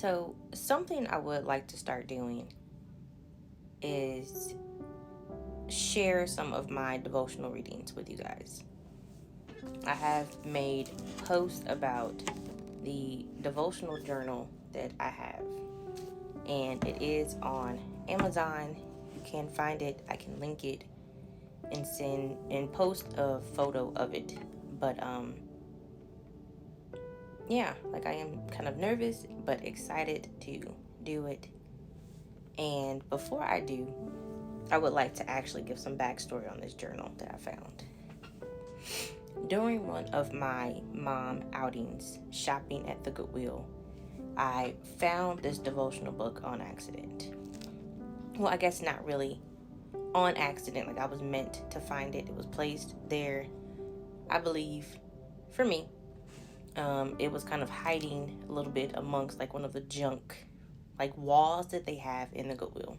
So, something I would like to start doing is share some of my devotional readings with you guys. I have made posts about the devotional journal that I have, and it is on Amazon. You can find it, I can link it and send and post a photo of it. But yeah, like I am kind of nervous but excited to do it. And before I do, I would like to actually give some backstory on this journal that I found. During one of my mom outings shopping at the Goodwill, I found this devotional book on accident. Well, I guess not really on accident, like I was meant to find it. It was placed there, I believe, for me. It was kind of hiding a little bit amongst like one of the junk, like walls that they have in the Goodwill.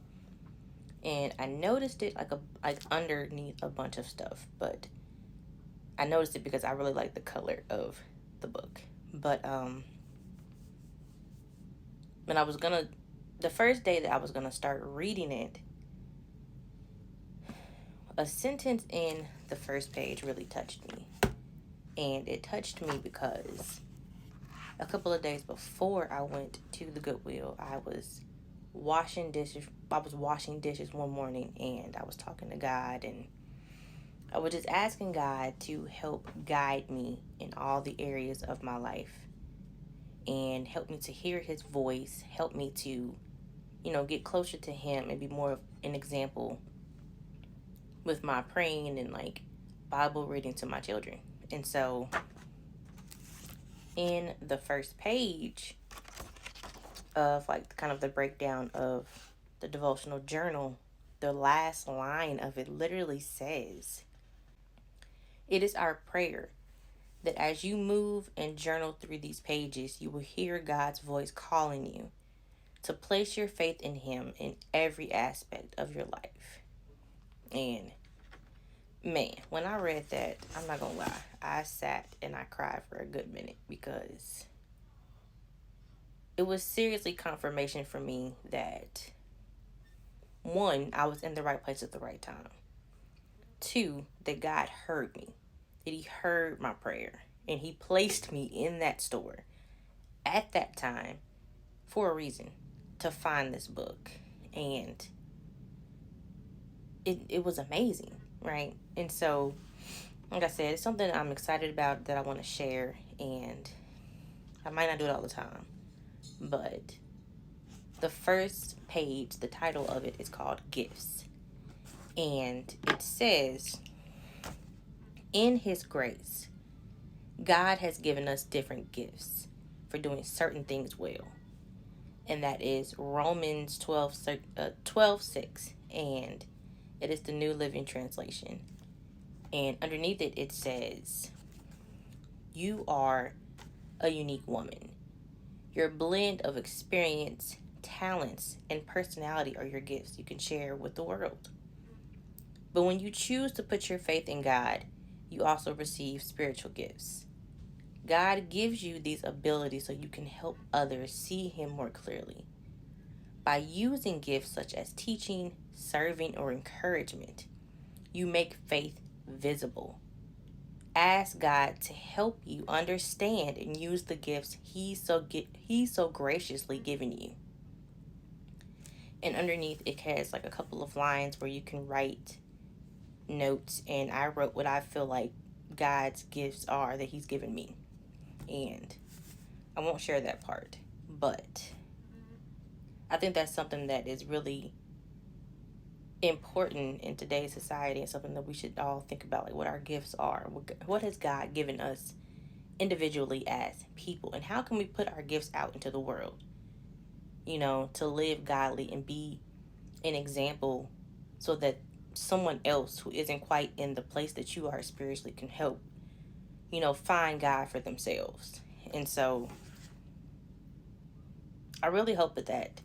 And I noticed it like underneath a bunch of stuff, but I noticed it because I really like the color of the book. But when I was gonna, the first day that I was gonna start reading it, a sentence in the first page really touched me. And it touched me because a couple of days before I went to the Goodwill, I was washing dishes. I was washing dishes one morning and I was talking to God, and I was just asking God to help guide me in all the areas of my life and help me to hear his voice, help me to, get closer to him and be more of an example with my praying and like Bible reading to my children. And so in the first page of like kind of the breakdown of the devotional journal, the last line of it literally says, "It is our prayer that as you move and journal through these pages, you will hear God's voice calling you to place your faith in him in every aspect of your life." And man, when I read that, I'm not gonna lie, I sat and I cried for a good minute because it was seriously confirmation for me that one, I was in the right place at the right time. Two, that God heard me, that he heard my prayer, and he placed me in that store at that time for a reason, to find this book. And it was amazing, right? And so, like I said, it's something I'm excited about that I want to share, and I might not do it all the time, but the first page, the title of it is called Gifts. And it says, "In his grace, God has given us different gifts for doing certain things well." And that is Romans 12:6. And it is the New Living Translation. And underneath it, it says, "You are a unique woman. Your blend of experience, talents, and personality are your gifts you can share with the world. But when you choose to put your faith in God, you also receive spiritual gifts. God gives you these abilities so you can help others see him more clearly. By using gifts such as teaching, serving, or encouragement, you make faith visible. Ask God to help you understand and use the gifts He's so graciously given you." And underneath it has like a couple of lines where you can write notes, and I wrote what I feel like God's gifts are that he's given me. And I won't share that part, but I think that's something that is really important in today's society, and something that we should all think about, like what our gifts are. What has God given us individually as people, and how can we put our gifts out into the world, to live godly and be an example so that someone else who isn't quite in the place that you are spiritually can help, find God for themselves. And so I really hope that,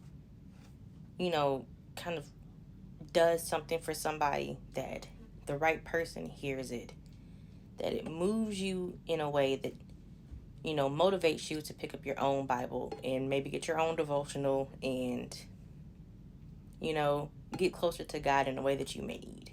kind of does something for somebody, that the right person hears it, that it moves you in a way that, motivates you to pick up your own Bible and maybe get your own devotional and, get closer to God in a way that you may need.